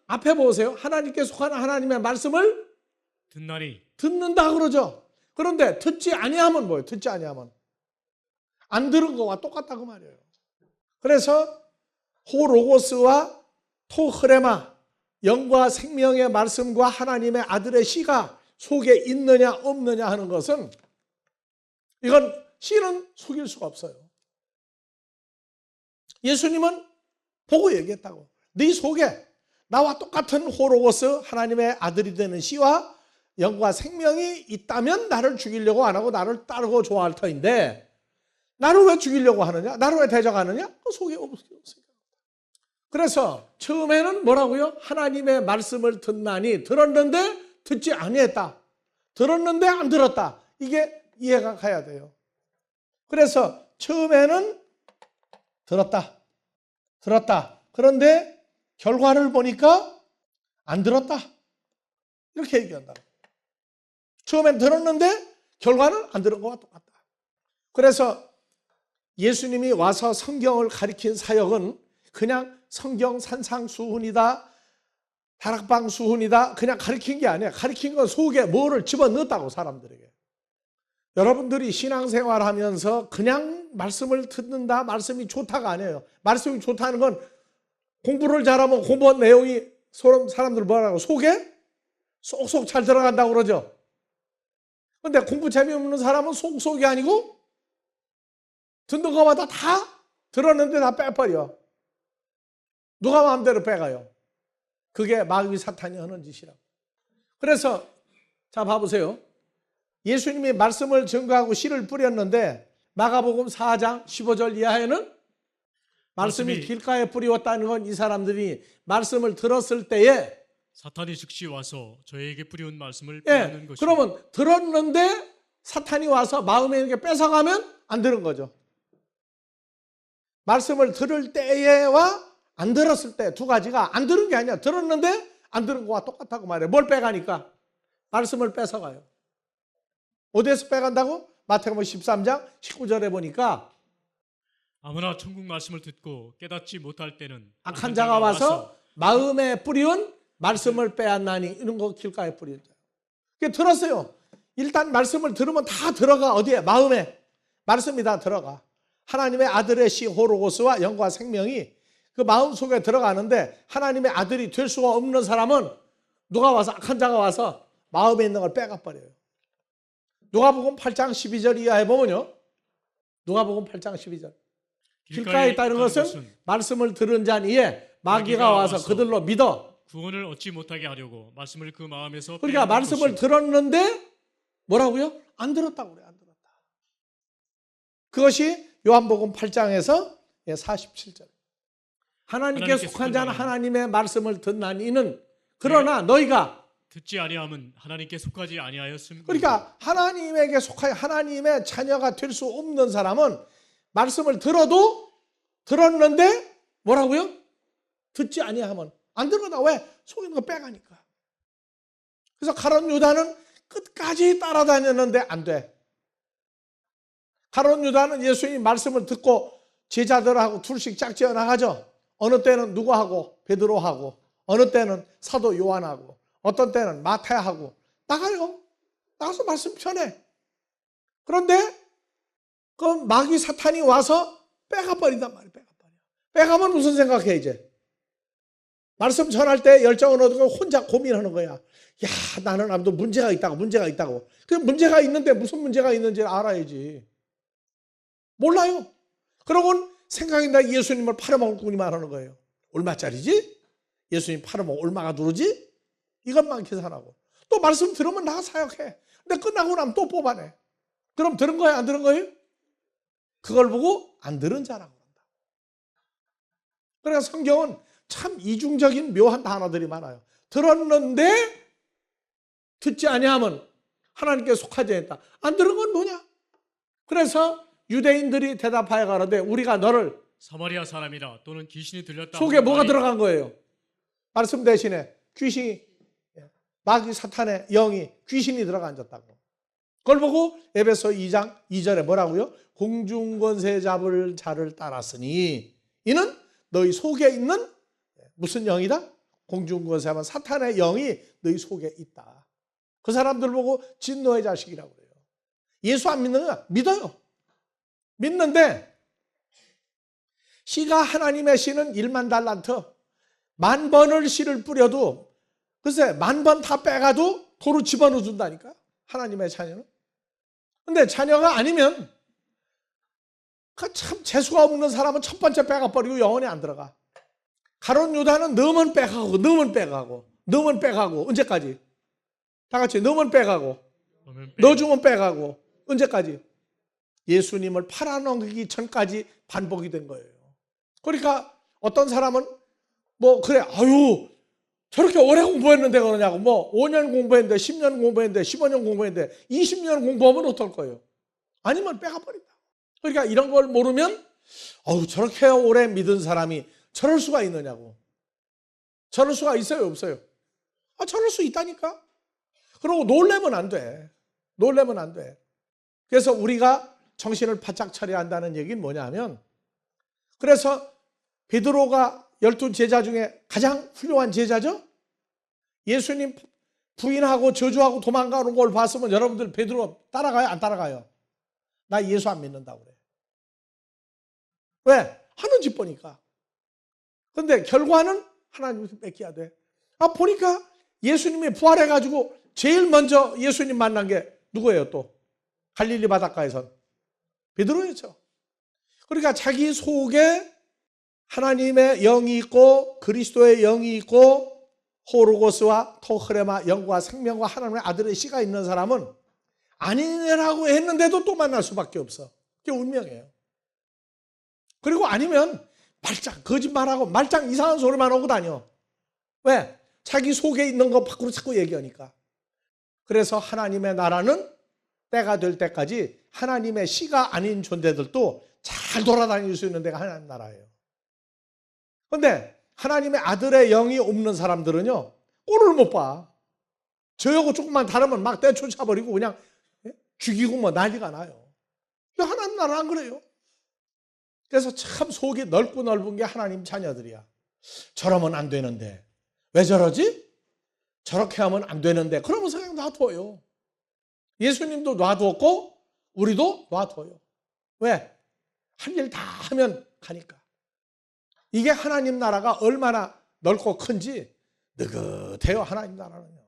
앞에 보세요. 하나님께 속하는 하나님의 말씀을 듣나니 듣는다 그러죠. 그런데 듣지 아니하면 뭐예요? 듣지 아니하면 안 들은 거와 똑같다고 말이에요. 그래서 호로고스와 토흐레마, 영과 생명의 말씀과 하나님의 아들의 씨가 속에 있느냐 없느냐 하는 것은, 이건 씨는 속일 수가 없어요. 예수님은 보고 얘기했다고. 네 속에 나와 똑같은 호로고스, 하나님의 아들이 되는 씨와 영과 생명이 있다면 나를 죽이려고 안 하고 나를 따르고 좋아할 터인데, 나를 왜 죽이려고 하느냐? 나를 왜 대적하느냐? 그 속에 없으니까. 그래서 처음에는 뭐라고요? 하나님의 말씀을 듣나니, 들었는데 듣지 아니했다. 들었는데 안 들었다. 이게 이해가 가야 돼요. 그래서 처음에는 들었다. 그런데 결과를 보니까 안 들었다. 이렇게 얘기한다. 처음엔 들었는데 결과는 안 들은 것과 똑같다. 그래서 예수님이 와서 성경을 가리킨 사역은 그냥 성경 산상수훈이다, 다락방수훈이다, 그냥 가리킨 게 아니에요. 가리킨 건 속에 뭐를 집어넣었다고, 사람들에게. 여러분들이 신앙생활 하면서 그냥 말씀을 듣는다, 말씀이 좋다가 아니에요. 말씀이 좋다는 건 공부를 잘하면 공부한 내용이 사람들 뭐라고, 속에 쏙쏙 잘 들어간다고 그러죠. 근데 공부 재미없는 사람은 속속이 아니고 듣는 것마다 다 들었는데 다 빼버려. 누가 마음대로 빼가요? 그게 마귀 사탄이 하는 짓이라고. 그래서 자, 봐보세요. 예수님이 말씀을 증거하고 씨를 뿌렸는데 마가복음 4장 15절 이하에는 말씀이 길가에 뿌리웠다는 건 이 사람들이 말씀을 들었을 때에 사탄이 즉시 와서 저에게 뿌리운 말씀을 예, 빼앗는 것이요. 그러면 들었는데 사탄이 와서 마음에 있는 게 뺏어가면 안 들은 거죠. 말씀을 들을 때와 안 들었을 때 두 가지가 안 들은 게 아니야. 들었는데 안 들은 거와 똑같다고 말해. 뭘 빼가니까? 말씀을 뺏어가요. 어디에서 빼간다고? 마태복음 13장 19절에 보니까 아무나 천국 말씀을 듣고 깨닫지 못할 때는 악한 자가 와서 마음에 뿌리운 말씀을 빼앗나니 이런 거 길가에 뿌리는 자. 그게 들었어요. 일단 말씀을 들으면 다 들어가. 어디에? 마음에. 말씀이 다 들어가. 하나님의 아들의 시 호로고스와 영과 생명이 그 마음 속에 들어가는데 하나님의 아들이 될 수가 없는 사람은 누가 와서 악한 자가 와서 마음에 있는 걸 빼가버려요. 누가복음 8장 12절 이하에 보면요. 누가복음 8장 12절. 길가에 있다는 것은 말씀을 들은 자니에 마귀가 와서 그들로 믿어 구원을 얻지 못하게 하려고 말씀을 그 마음에서 그러니까 말씀을 들었는데 뭐라고요? 안 들었다고 그래요. 안 들었다. 그것이 요한복음 8장에서 47절. 하나님께 속한 자는 하나님의 말씀을 듣나니는 그러나 너희가 듣지 아니함은 하나님께 속하지 아니하였음. 그러니까 하나님에게 속하여 하나님의 자녀가 될 수 없는 사람은 말씀을 들어도 들었는데 뭐라고요? 듣지 아니하면 안 들어다. 왜? 속에 있는 거 빼가니까. 그래서 가룟 유다는 끝까지 따라다녔는데 안 돼. 가룟 유다는 예수님 말씀을 듣고 제자들하고 둘씩 짝지어 나가죠. 어느 때는 누구하고 베드로하고 어느 때는 사도 요한하고 어떤 때는 마태하고 나가요. 나가서 말씀 전해. 그런데 그 마귀 사탄이 와서 빼가버린단 말이에요. 빼가면 무슨 생각해 이제? 말씀 전할 때 열정을 얻고 혼자 고민하는 거야. 야, 나는 아무도 문제가 있다고. 그 문제가 있는데 무슨 문제가 있는지 알아야지. 몰라요. 그러고는 생각이 나 예수님을 팔아먹었구니만 하는 거예요. 얼마짜리지? 예수님 팔아먹고 얼마가 들어오지? 이것만 계산하고. 또 말씀 들으면 나 사역해. 근데 끝나고 나면 또 뽑아내. 그럼 들은 거예요? 안 들은 거예요? 그걸 보고 안 들은 자라고 한다. 그러니까 성경은 참 이중적인 묘한 단어들이 많아요. 들었는데 듣지 아니하면 하나님께 속하지 않다. 안 들은 건 뭐냐? 그래서 유대인들이 대답하여 가로되 우리가 너를 사마리아 사람이라 또는 귀신이 들렸다. 속에 뭐가 들어간 거예요? 말씀 대신에 귀신이 마귀 사탄의 영이 귀신이 들어가 앉았다고. 그걸 보고 에베소 2장 2절에 뭐라고요? 공중권세 잡을 자를 따랐으니 이는 너희 속에 있는 무슨 영이다? 공중권세 하면 사탄의 영이 너희 속에 있다. 그 사람들 보고 진노의 자식이라고 그래요. 예수 안 믿는 거야? 믿어요. 믿는데 씨가 하나님의 씨는 1만 달란트 10,000번을 씨를 뿌려도 글쎄 10,000번 다 빼가도 도로 집어넣어 준다니까 하나님의 자녀는. 근데 자녀가 아니면 그 참 재수가 없는 사람은 첫 번째 빼가버리고 영원히 안 들어가. 가룟 유다는 넣으면 빼가고 언제까지? 다 같이 넣으면 빼가고 넣어주면 빼가고 언제까지? 예수님을 팔아넘기기 전까지 반복이 된 거예요. 그러니까 어떤 사람은 뭐 그래 아유 저렇게 오래 공부했는데 그러냐고 뭐 5년 공부했는데 10년 공부했는데 15년 공부했는데 20년 공부하면 어떨 거예요? 아니면 빼가버린다. 그러니까 이런 걸 모르면 저렇게 오래 믿은 사람이 저럴 수가 있느냐고. 저럴 수가 있어요 없어요? 저럴 수 있다니까. 그리고 놀래면 안 돼. 그래서 우리가 정신을 바짝 차려야 한다는 얘기는 뭐냐면 그래서 베드로가 12제자 중에 가장 훌륭한 제자죠. 예수님 부인하고 저주하고 도망가는 걸 봤으면 여러분들 베드로 따라가요? 안 따라가요? 나 예수 안 믿는다고 그래. 왜? 하는 짓 보니까. 근데 결과는 하나님께서 뺏겨야 돼. 보니까 예수님이 부활해가지고 제일 먼저 예수님 만난 게 누구예요 또? 갈릴리 바닷가에서 베드로였죠. 그러니까 자기 속에 하나님의 영이 있고 그리스도의 영이 있고 호르고스와 토흐레마 영과 생명과 하나님의 아들의 씨가 있는 사람은 아니라고 했는데도 또 만날 수밖에 없어. 그게 운명이에요. 그리고 아니면 말짱 거짓말하고 말짱 이상한 소리만 하고 다녀. 왜? 자기 속에 있는 거 밖으로 자꾸 얘기하니까. 그래서 하나님의 나라는 때가 될 때까지 하나님의 씨가 아닌 존재들도 잘 돌아다닐 수 있는 데가 하나님 나라예요. 그런데 하나님의 아들의 영이 없는 사람들은요, 꼴을 못 봐. 저하고 조금만 다르면 막 떼쫓아버리고 그냥 죽이고 뭐 난리가 나요. 하나님 나라 안 그래요. 그래서 참 속이 넓고 넓은 게 하나님 자녀들이야. 저러면 안 되는데 왜 저러지? 저렇게 하면 안 되는데 그러면서 그냥 놔둬요. 예수님도 놔두었고 우리도 놔둬요. 왜? 할 일 다 하면 가니까. 이게 하나님 나라가 얼마나 넓고 큰지 느긋해요, 하나님 나라는요.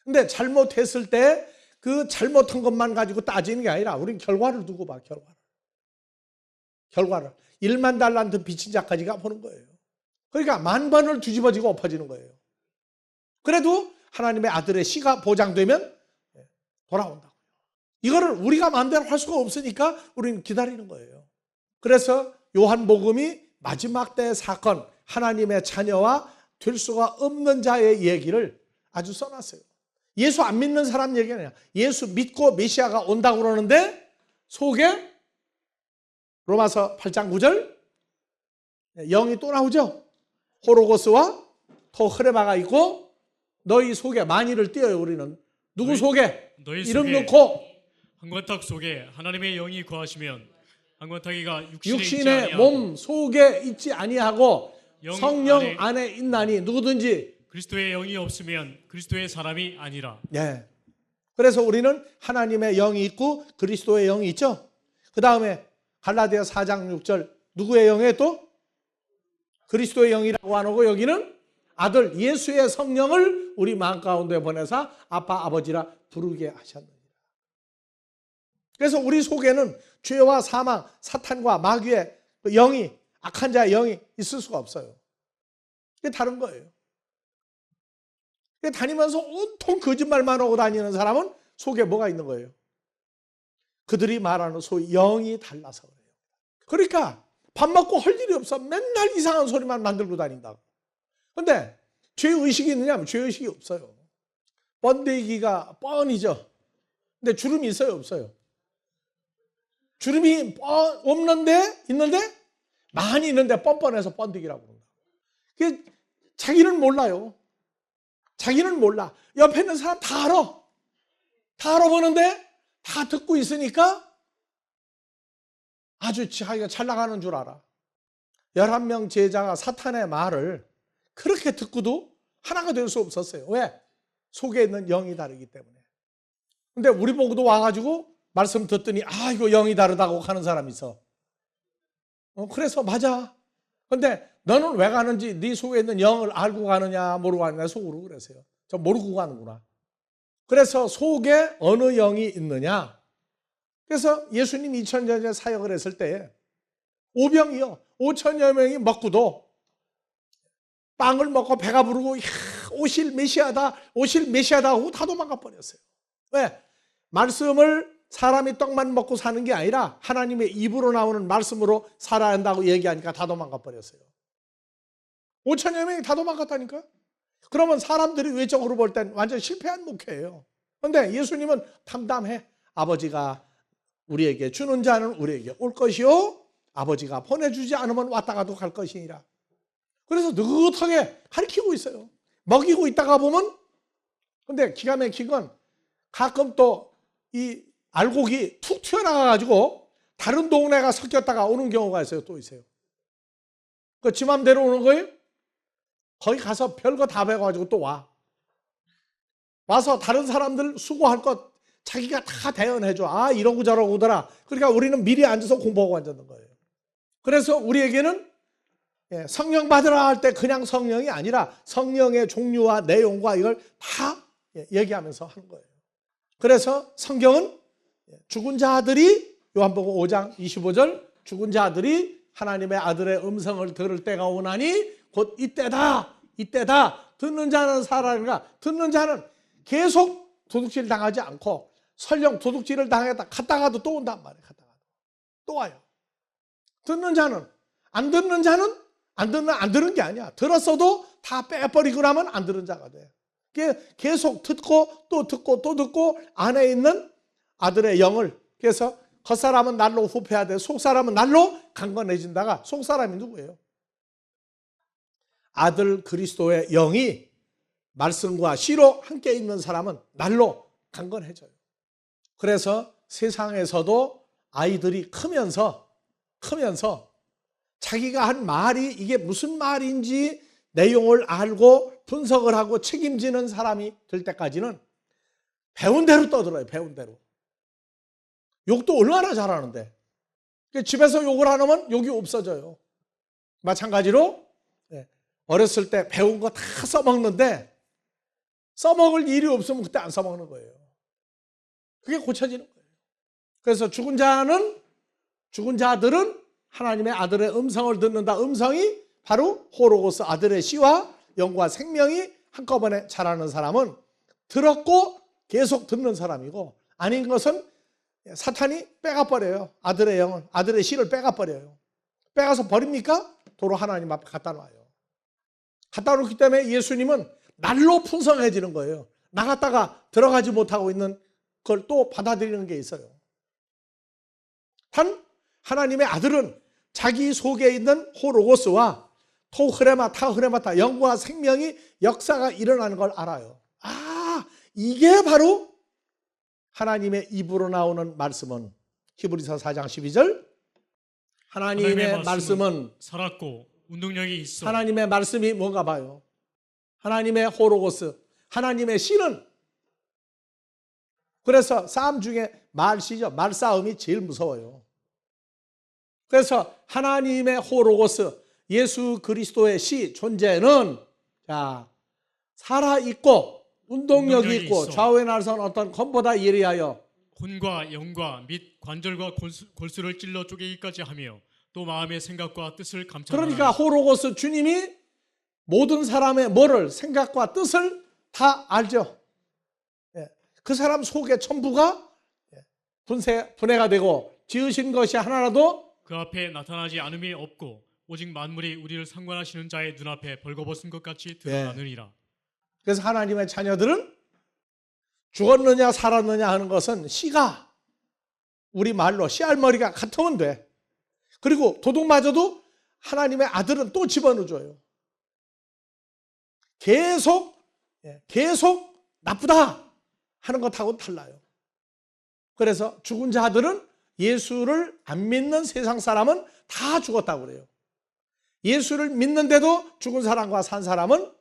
근데 잘못했을 때 그 잘못한 것만 가지고 따지는 게 아니라 우린 결과를 두고 봐, 결과를. 1만 달란트 빚진 자까지가 보는 거예요. 그러니까 만 번을 뒤집어지고 엎어지는 거예요. 그래도 하나님의 아들의 씨가 보장되면 돌아온다고요. 이거를 우리가 마음대로 할 수가 없으니까 우리는 기다리는 거예요. 그래서 요한복음이 마지막 때의 사건, 하나님의 자녀와 될 수가 없는 자의 얘기를 아주 써놨어요. 예수 안 믿는 사람 얘기 아니야. 예수 믿고 메시아가 온다고 그러는데 속에 로마서 8장 9절 영이 또 나오죠. 호로고스와 토흐레바가 있고 너희 속에 만일을 띄어요. 우리는 누구 속에? 너희 이름 속에 넣고 한권탁 속에 하나님의 영이 거하시면 한권탁이가 육신에 있지 육신의 아니하고 몸 속에 있지 아니하고 영 성령 안에 있나니 누구든지. 그리스도의 영이 없으면 그리스도의 사람이 아니라. 네. 그래서 우리는 하나님의 영이 있고 그리스도의 영이 있죠. 그 다음에 갈라디아 4장 6절 누구의 영에 또? 그리스도의 영이라고 안 하고 여기는 아들 예수의 성령을 우리 마음 가운데 보내사 아빠 아버지라 부르게 하셨느니라. 그래서 우리 속에는 죄와 사망, 사탄과 마귀의 영이, 악한 자의 영이 있을 수가 없어요. 이게 다른 거예요. 다니면서 온통 거짓말만 하고 다니는 사람은 속에 뭐가 있는 거예요? 그들이 말하는 소위 영이 달라서 그래요. 그러니까 밥 먹고 할 일이 없어. 맨날 이상한 소리만 만들고 다닌다고. 근데 죄의식이 있느냐 하면 죄의식이 없어요. 번데기가 뻔이죠. 근데 주름이 있어요, 없어요? 주름이 없는데 있는데 많이 있는데 뻔뻔해서 번데기라고 그런다. 자기는 몰라요. 자기는 몰라. 옆에 있는 사람 다 알아. 다 알아보는데 다 듣고 있으니까 아주 자기가 잘 나가는 줄 알아. 11명 제자가 사탄의 말을 그렇게 듣고도 하나가 될 수 없었어요. 왜? 속에 있는 영이 다르기 때문에. 근데 우리 보고도 와가지고 말씀 듣더니 이거 영이 다르다고 하는 사람이 있어. 그래서 맞아. 근데 너는 왜 가는지 네 속에 있는 영을 알고 가느냐 모르고 가느냐 속으로 그랬어요. 저 모르고 가는구나. 그래서 속에 어느 영이 있느냐. 그래서 예수님 2000년 전에 사역을 했을 때 오병이요 5천여 명이 먹고도 빵을 먹고 배가 부르고 오실 메시아다 하고 다 도망가 버렸어요. 왜? 말씀을 사람이 떡만 먹고 사는 게 아니라 하나님의 입으로 나오는 말씀으로 살아야 한다고 얘기하니까 다 도망가 버렸어요. 5천여 명이 다 도망갔다니까. 그러면 사람들이 외적으로 볼 땐 완전 실패한 목회예요. 그런데 예수님은 담담해. 아버지가 우리에게 주는 자는 우리에게 올 것이요 아버지가 보내주지 않으면 왔다가도 갈 것이니라. 그래서 느긋하게 가르치고 있어요. 먹이고 있다가 보면, 근데 기가 막힌 건 가끔 또 이 알곡이 툭 튀어나가가지고 다른 동네가 섞였다가 오는 경우가 있어요. 또 있어요. 그 지 맘대로 오는 거예요? 거기 가서 별거 다 배워가지고 또 와. 와서 다른 사람들 수고할 것 자기가 다 대연해줘. 이러고 저러고더라. 그러니까 우리는 미리 앉아서 공부하고 앉았는 거예요. 그래서 우리에게는 성령 받으라 할 때 그냥 성령이 아니라 성령의 종류와 내용과 이걸 다 얘기하면서 하는 거예요. 그래서 성경은 죽은 자들이 요한복음 5장 25절 죽은 자들이 하나님의 아들의 음성을 들을 때가 오나니 곧 이때다 듣는 자는 살아나리라. 듣는 자는 계속 도둑질 당하지 않고 설령 도둑질을 당했다 갔다가도 또 온단 말이에요. 갔다가도 또 와요. 듣는 자는 안 듣는 자는 안 들은 게 아니야. 들었어도 다 빼버리고 나면 안 들은 자가 돼. 계속 듣고 또 듣고 또 듣고 안에 있는 아들의 영을, 그래서 겉사람은 날로 후패해야 돼. 속사람은 날로 강건해진다가, 속사람이 누구예요? 아들 그리스도의 영이 말씀과 시로 함께 있는 사람은 날로 강건해져요. 그래서 세상에서도 아이들이 크면서 자기가 한 말이 이게 무슨 말인지 내용을 알고 분석을 하고 책임지는 사람이 될 때까지는 배운 대로 떠들어요. 배운 대로. 욕도 얼마나 잘하는데. 집에서 욕을 안 하면 욕이 없어져요. 마찬가지로 어렸을 때 배운 거 다 써먹는데 써먹을 일이 없으면 그때 안 써먹는 거예요. 그게 고쳐지는 거예요. 그래서 죽은 자들은 하나님의 아들의 음성을 듣는다. 음성이 바로 호로고스, 아들의 씨와 영과 생명이 한꺼번에 자라는 사람은 들었고 계속 듣는 사람이고, 아닌 것은 사탄이 빼가버려요. 아들의 영을, 아들의 씨를 빼가버려요. 빼가서 버립니까? 도로 하나님 앞에 갖다 놔요. 갖다 놓기 때문에 예수님은 날로 풍성해지는 거예요. 나갔다가 들어가지 못하고 있는 걸 또 받아들이는 게 있어요. 단 하나님의 아들은 자기 속에 있는 호로고스와 토흐레마, 타흐레마타, 영과 생명이 역사가 일어나는 걸 알아요. 이게 바로 하나님의 입으로 나오는 말씀은, 히브리서 4장 12절, 하나님의 말씀은 살았고 운동력이 있어. 하나님의 말씀이 뭔가 봐요. 하나님의 호로고스, 하나님의 씨는, 그래서 싸움 중에 말씨죠. 말싸움이 제일 무서워요. 그래서 하나님의 호로고스, 예수 그리스도의 씨 존재는 살아있고 운동력이 있고 좌우에 날선 어떤 검보다 예리하여 혼과 영과 및 관절과 골수를 찔러 쪼개기까지 하며 또 마음의 생각과 뜻을 감찰하는. 그러니까 호로고스 주님이 모든 사람의 뭐를, 생각과 뜻을 다 알죠. 그 사람 속에 전부가 분해가 되고 지으신 것이 하나라도 그 앞에 나타나지 않음이 없고 오직 만물이 우리를 상관하시는 자의 눈앞에 벌거벗은 것 같이 드러나느니라. 그래서 하나님의 자녀들은 죽었느냐 살았느냐 하는 것은 씨가, 우리 말로 씨알머리가 같으면 돼. 그리고 도둑마저도 하나님의 아들은 또 집어넣어줘요. 계속 나쁘다 하는 것하고는 달라요. 그래서 죽은 자들은, 예수를 안 믿는 세상 사람은 다 죽었다고 그래요. 예수를 믿는데도 죽은 사람과 산 사람은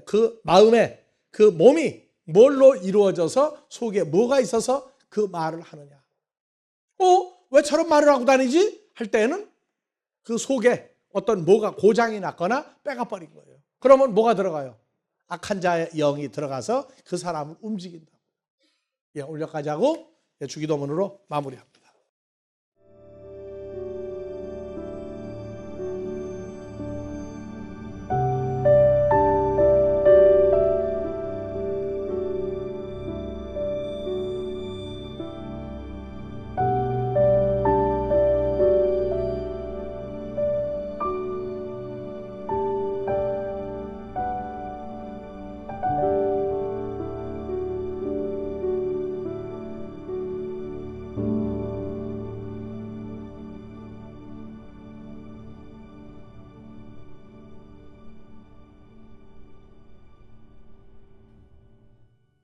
그 마음에, 그 몸이 뭘로 이루어져서 속에 뭐가 있어서 그 말을 하느냐. 왜 저런 말을 하고 다니지? 할 때에는 그 속에 어떤 뭐가 고장이 났거나 빼가버린 거예요. 그러면 뭐가 들어가요? 악한 자의 영이 들어가서 그 사람을 움직인다. 오늘 여기까지 하고 주기도문으로 마무리합니다.